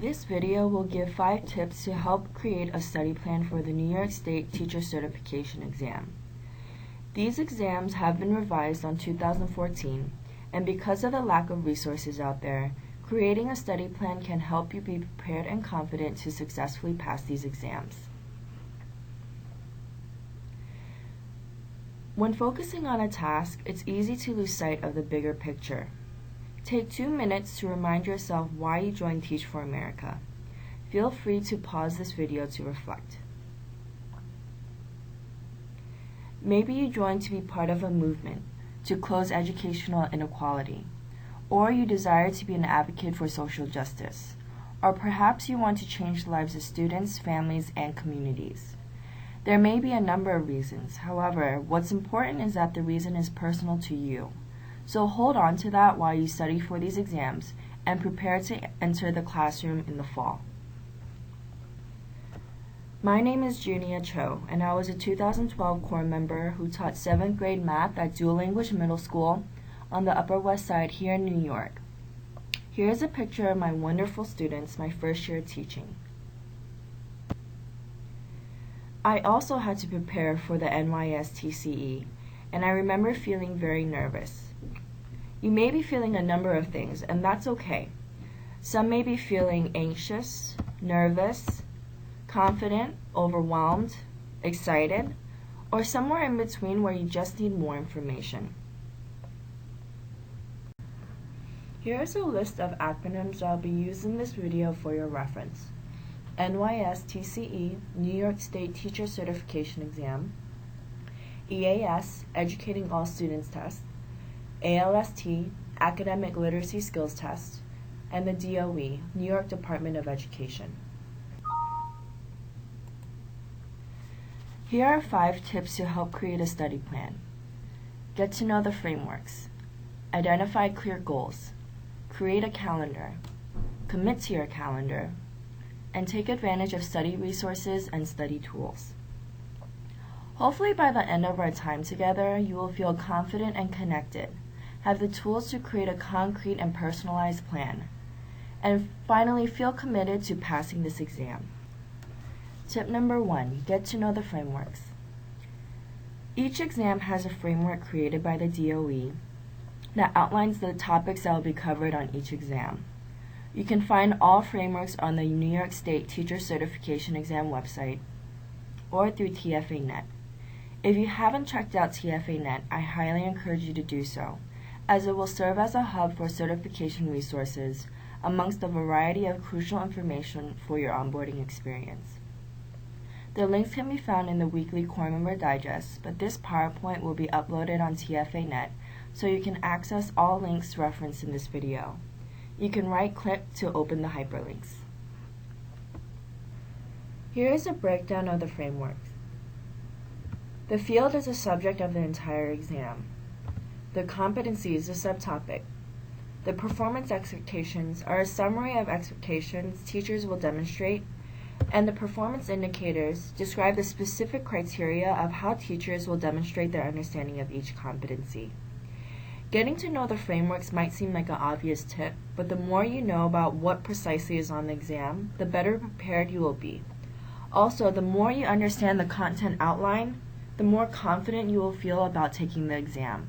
This video will give 5 tips to help create a study plan for the New York State Teacher Certification exam. These exams have been revised on 2014, and because of the lack of resources out there, creating a study plan can help you be prepared and confident to successfully pass these exams. When focusing on a task, it's easy to lose sight of the bigger picture. Take 2 minutes to remind yourself why you joined Teach for America. Feel free to pause this video to reflect. Maybe you joined to be part of a movement to close educational inequality, or you desire to be an advocate for social justice, or perhaps you want to change the lives of students, families, and communities. There may be a number of reasons. However, what's important is that the reason is personal to you. So hold on to that while you study for these exams and prepare to enter the classroom in the fall. My name is Junia Cho, and I was a 2012 Corps member who taught 7th grade math at Dual Language Middle School on the Upper West Side here in New York. Here is a picture of my wonderful students my first year teaching. I also had to prepare for the NYSTCE, and I remember feeling very nervous. You may be feeling a number of things, and that's okay. Some may be feeling anxious, nervous, confident, overwhelmed, excited, or somewhere in between where you just need more information. Here is a list of acronyms I'll be using in this video for your reference. NYSTCE, New York State Teacher Certification Exam, EAS, Educating All Students Test, ALST, Academic Literacy Skills Test, and the DOE, New York Department of Education. Here are 5 tips to help create a study plan. Get to know the frameworks. Identify clear goals. Create a calendar. Commit to your calendar. And take advantage of study resources and study tools. Hopefully by the end of our time together, you will feel confident and connected, have the tools to create a concrete and personalized plan, and finally feel committed to passing this exam. Tip number 1, get to know the frameworks. Each exam has a framework created by the DOE that outlines the topics that will be covered on each exam. You can find all frameworks on the New York State Teacher Certification Exam website or through TFANet. If you haven't checked out TFANet, I highly encourage you to do so, as it will serve as a hub for certification resources amongst a variety of crucial information for your onboarding experience. The links can be found in the weekly Corps Member Digest, but this PowerPoint will be uploaded on TFANet, so you can access all links referenced in this video. You can right-click to open the hyperlinks. Here is a breakdown of the frameworks. The field is the subject of the entire exam. The competency is a subtopic. The performance expectations are a summary of expectations teachers will demonstrate, and the performance indicators describe the specific criteria of how teachers will demonstrate their understanding of each competency. Getting to know the frameworks might seem like an obvious tip, but the more you know about what precisely is on the exam, the better prepared you will be. Also, the more you understand the content outline, the more confident you will feel about taking the exam.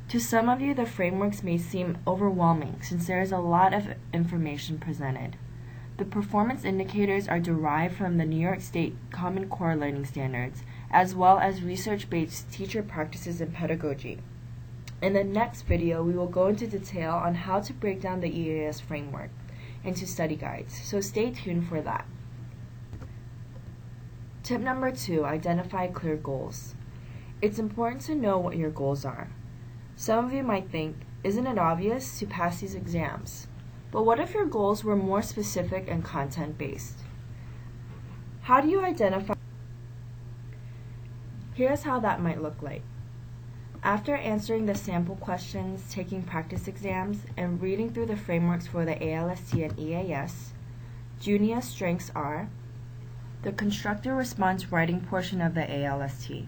To some of you, the frameworks may seem overwhelming since there is a lot of information presented. The performance indicators are derived from the New York State Common Core Learning Standards, as well as research-based teacher practices and pedagogy. In the next video, we will go into detail on how to break down the EAS framework into study guides, so stay tuned for that. Tip number 2, identify clear goals. It's important to know what your goals are. Some of you might think, isn't it obvious to pass these exams? But what if your goals were more specific and content-based? How do you identify? Here's how that might look like. After answering the sample questions, taking practice exams, and reading through the frameworks for the ALST and EAS, Junia's strengths are: the constructor response writing portion of the ALST.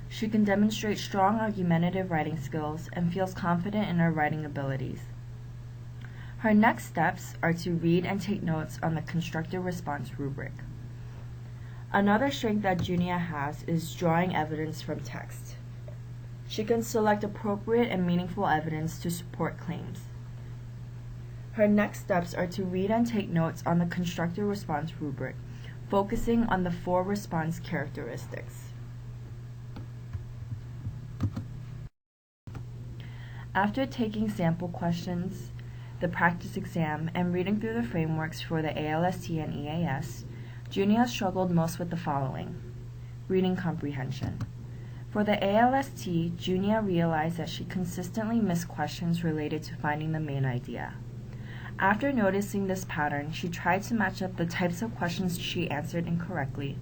She can demonstrate strong argumentative writing skills and feels confident in her writing abilities. Her next steps are to read and take notes on the constructive response rubric. Another strength that Junia has is drawing evidence from text. She can select appropriate and meaningful evidence to support claims. Her next steps are to read and take notes on the constructive response rubric, focusing on the 4 response characteristics. After taking sample questions, the practice exam, and reading through the frameworks for the ALST and EAS, Junia struggled most with the following: reading comprehension. For the ALST, Junia realized that she consistently missed questions related to finding the main idea. After noticing this pattern, she tried to match up the types of questions she answered incorrectly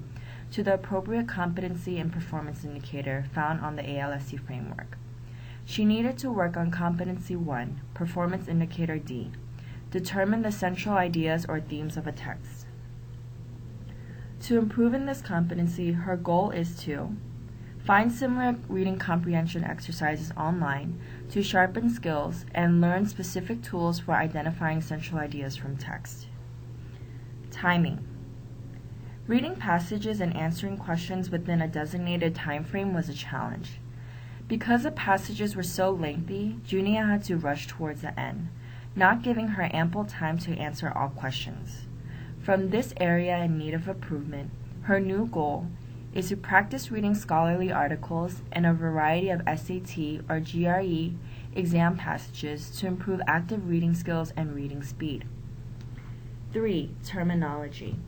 to the appropriate competency and performance indicator found on the ALST framework. She needed to work on Competency 1, Performance Indicator D, determine the central ideas or themes of a text. To improve in this competency, her goal is to find similar reading comprehension exercises online to sharpen skills and learn specific tools for identifying central ideas from text. Timing. Reading passages and answering questions within a designated time frame was a challenge. Because the passages were so lengthy, Junia had to rush towards the end, not giving her ample time to answer all questions. From this area in need of improvement, her new goal is to practice reading scholarly articles and a variety of SAT or GRE exam passages to improve active reading skills and reading speed. 3. Terminology.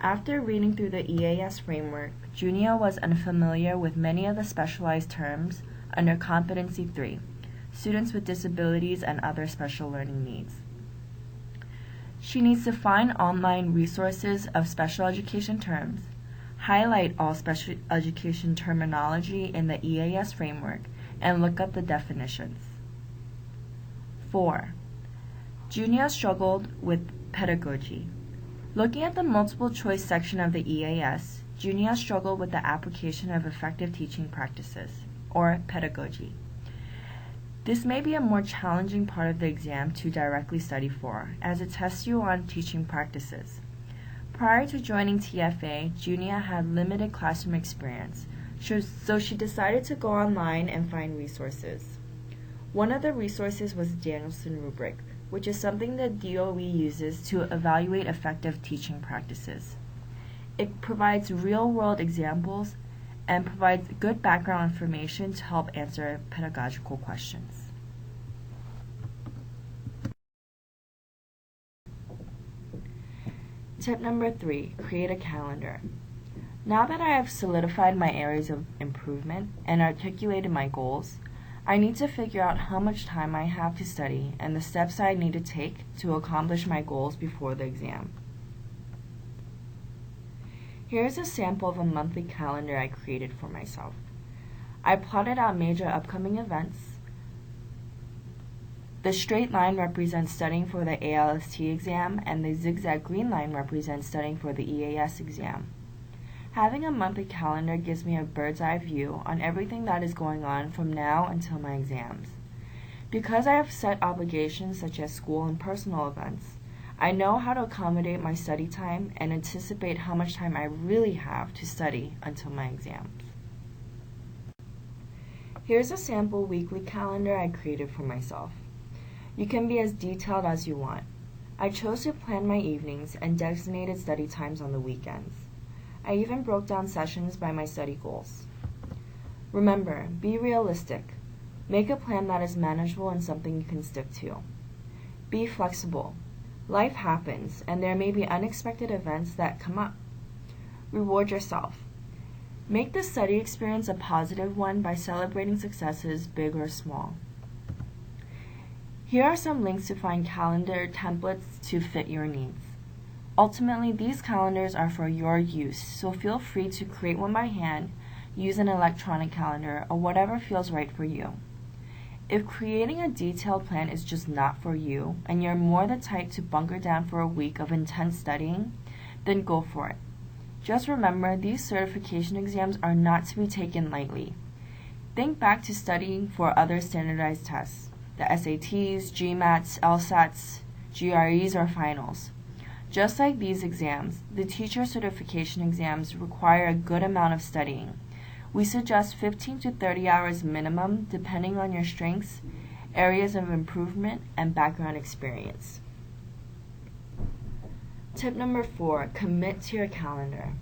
After reading through the EAS framework, Junia was unfamiliar with many of the specialized terms under Competency 3, students with disabilities and other special learning needs. She needs to find online resources of special education terms, highlight all special education terminology in the EAS framework, and look up the definitions. 4. Junia struggled with pedagogy. Looking at the multiple choice section of the EAS, Junia struggled with the application of effective teaching practices, or pedagogy. This may be a more challenging part of the exam to directly study for, as it tests you on teaching practices. Prior to joining TFA, Junia had limited classroom experience, so she decided to go online and find resources. One of the resources was the Danielson rubric, which is something the DOE uses to evaluate effective teaching practices. It provides real-world examples and provides good background information to help answer pedagogical questions. Tip number 3, create a calendar. Now that I have solidified my areas of improvement and articulated my goals, I need to figure out how much time I have to study and the steps I need to take to accomplish my goals before the exam. Here's a sample of a monthly calendar I created for myself. I plotted out major upcoming events. The straight line represents studying for the ALST exam, and the zigzag green line represents studying for the EAS exam. Having a monthly calendar gives me a bird's eye view on everything that is going on from now until my exams. Because I have set obligations such as school and personal events, I know how to accommodate my study time and anticipate how much time I really have to study until my exams. Here's a sample weekly calendar I created for myself. You can be as detailed as you want. I chose to plan my evenings and designated study times on the weekends. I even broke down sessions by my study goals. Remember, be realistic. Make a plan that is manageable and something you can stick to. Be flexible. Life happens, and there may be unexpected events that come up. Reward yourself. Make the study experience a positive one by celebrating successes, big or small. Here are some links to find calendar templates to fit your needs. Ultimately, these calendars are for your use, so feel free to create one by hand, use an electronic calendar, or whatever feels right for you. If creating a detailed plan is just not for you, and you're more the type to bunker down for a week of intense studying, then go for it. Just remember, these certification exams are not to be taken lightly. Think back to studying for other standardized tests, the SATs, GMATs, LSATs, GREs, or finals. Just like these exams, the teacher certification exams require a good amount of studying. We suggest 15 to 30 hours minimum depending on your strengths, areas of improvement, and background experience. Tip number 4, commit to your calendar.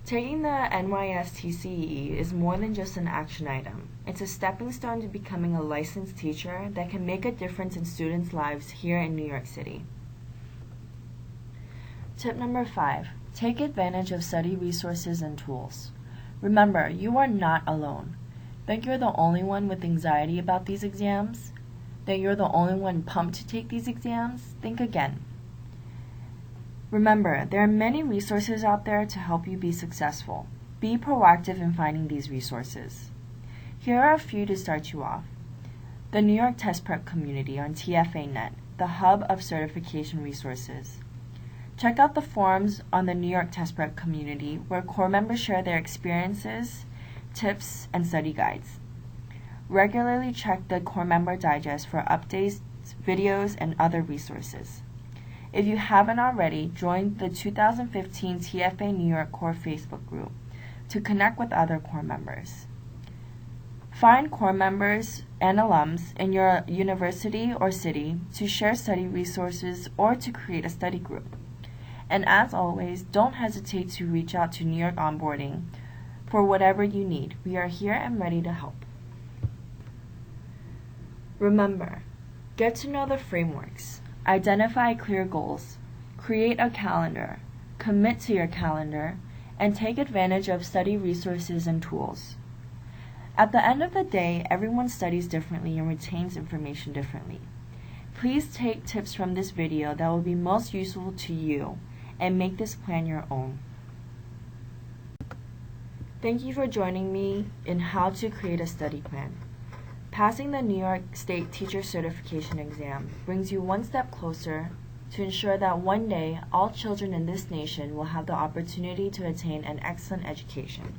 Taking the NYSTCE is more than just an action item. It's a stepping stone to becoming a licensed teacher that can make a difference in students' lives here in New York City. Tip number 5, take advantage of study resources and tools. Remember, you are not alone. Think you're the only one with anxiety about these exams? That you're the only one pumped to take these exams? Think again. Remember, there are many resources out there to help you be successful. Be proactive in finding these resources. Here are a few to start you off. The New York Test Prep community on TFANet, the hub of certification resources. Check out the forums on the New York Test Prep community where core members share their experiences, tips, and study guides. Regularly check the core member digest for updates, videos, and other resources. If you haven't already, join the 2015 TFA New York Core Facebook group to connect with other core members. Find core members and alums in your university or city to share study resources or to create a study group. And as always, don't hesitate to reach out to New York Onboarding for whatever you need. We are here and ready to help. Remember, get to know the frameworks. Identify clear goals, create a calendar, commit to your calendar, and take advantage of study resources and tools. At the end of the day, everyone studies differently and retains information differently. Please take tips from this video that will be most useful to you and make this plan your own. Thank you for joining me in how to create a study plan. Passing the New York State Teacher Certification exam brings you one step closer to ensure that one day all children in this nation will have the opportunity to attain an excellent education.